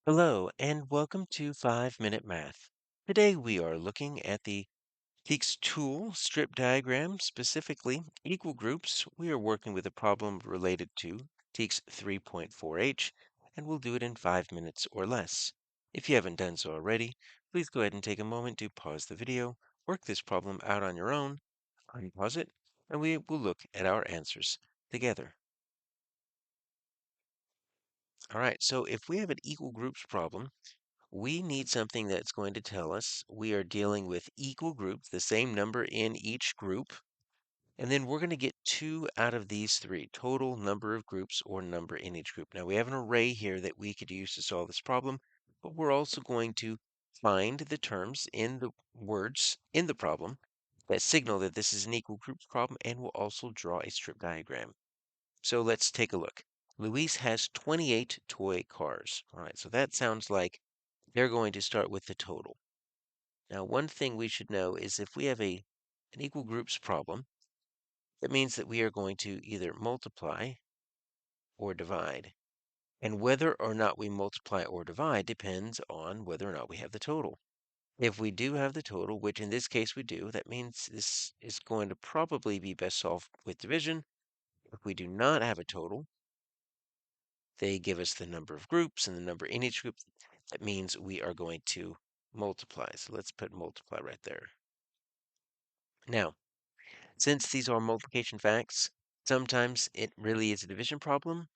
Hello, and welcome to 5 Minute Math. Today we are looking at the TEKS tool strip diagram, specifically equal groups. We are working with a problem related to TEKS 3.4H, and we'll do it in 5 minutes or less. If you haven't done so already, please go ahead and take a moment to pause the video, work this problem out on your own, unpause it, and we will look at our answers together. All right, so if we have an equal groups problem, we need something that's going to tell us we are dealing with equal groups, the same number in each group, and then we're going to get two out of these three, total number of groups or number in each group. Now we have an array here that we could use to solve this problem, but we're also going to find the terms in the words in the problem that signal that this is an equal groups problem, and we'll also draw a strip diagram. So let's take a look. Luis has 28 toy cars. All right, so that sounds like they're going to start with the total. Now, one thing we should know is if we have an equal groups problem, that means that we are going to either multiply or divide. And whether or not we multiply or divide depends on whether or not we have the total. If we do have the total, which in this case we do, that means this is going to probably be best solved with division. If we do not have a total, they give us the number of groups and the number in each group. That means we are going to multiply. So let's put multiply right there. Now, since these are multiplication facts, sometimes it really is a division problem,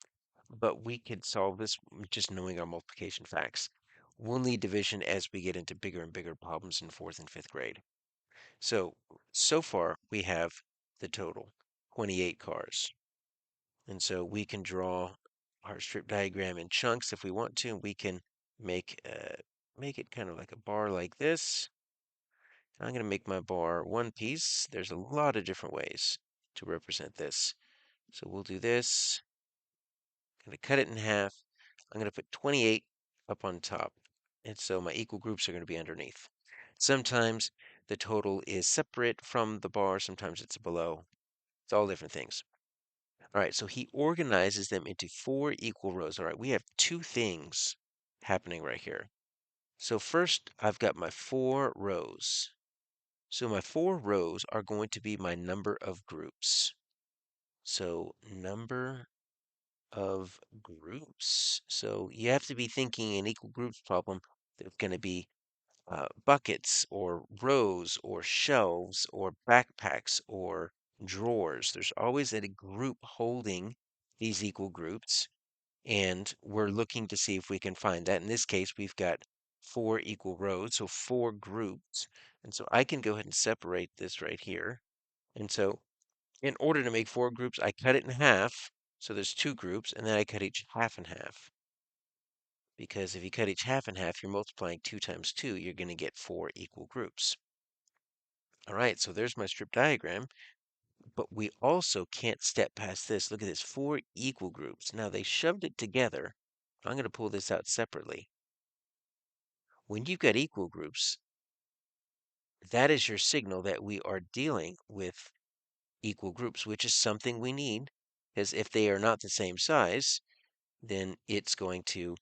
but we could solve this just knowing our multiplication facts. We'll need division as we get into bigger and bigger problems in fourth and fifth grade. So far we have the total, 28 cars. And so we can draw our strip diagram in chunks if we want to, and we can make it kind of like a bar like this. I'm going to make my bar one piece. There's a lot of different ways to represent this. So we'll do this. I'm going to cut it in half. I'm going to put 28 up on top. And so my equal groups are going to be underneath. Sometimes the total is separate from the bar. Sometimes it's below. It's all different things. All right, so he organizes them into four equal rows. All right, we have two things happening right here. So first, I've got my four rows. So my four rows are going to be my number of groups. So number of groups. So you have to be thinking an equal groups problem. There's going to be buckets or rows or shelves or backpacks or drawers. There's always a group holding these equal groups, and we're looking to see if we can find that. In this case, we've got four equal rows, so four groups. And so I can go ahead and separate this right here. And so in order to make four groups, I cut it in half. So there's two groups, and then I cut each half in half. Because if you cut each half in half, you're multiplying 2 times 2, you're going to get four equal groups. All right, so there's my strip diagram. But we also can't step past this. Look at this, four equal groups. Now they shoved it together. I'm going to pull this out separately. When you've got equal groups, that is your signal that we are dealing with equal groups, which is something we need, because if they are not the same size, then it's going to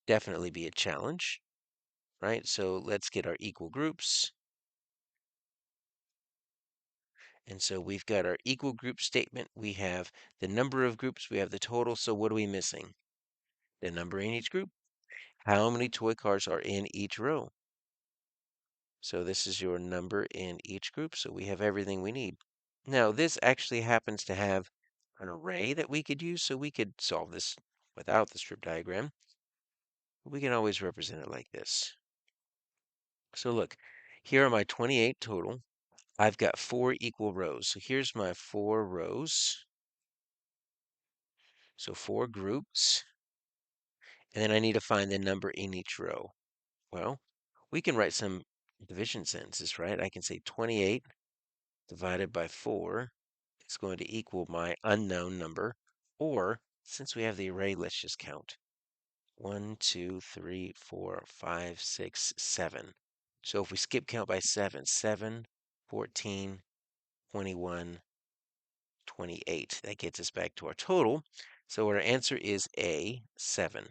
definitely be a challenge, right? So let's get our equal groups. And so we've got our equal group statement. We have the number of groups. We have the total. So what are we missing? The number in each group. How many toy cars are in each row? So this is your number in each group. So we have everything we need. Now this actually happens to have an array that we could use. So we could solve this without the strip diagram. We can always represent it like this. So look, here are my 28 total. I've got four equal rows. So here's my four rows. So four groups. And then I need to find the number in each row. Well, we can write some division sentences, right? I can say 28 divided by 4 is going to equal my unknown number. Or, since we have the array, let's just count. 1, 2, 3, 4, 5, 6, 7. So if we skip count by 7, 7, 14, 21, 28. That gets us back to our total. So our answer is A, 7.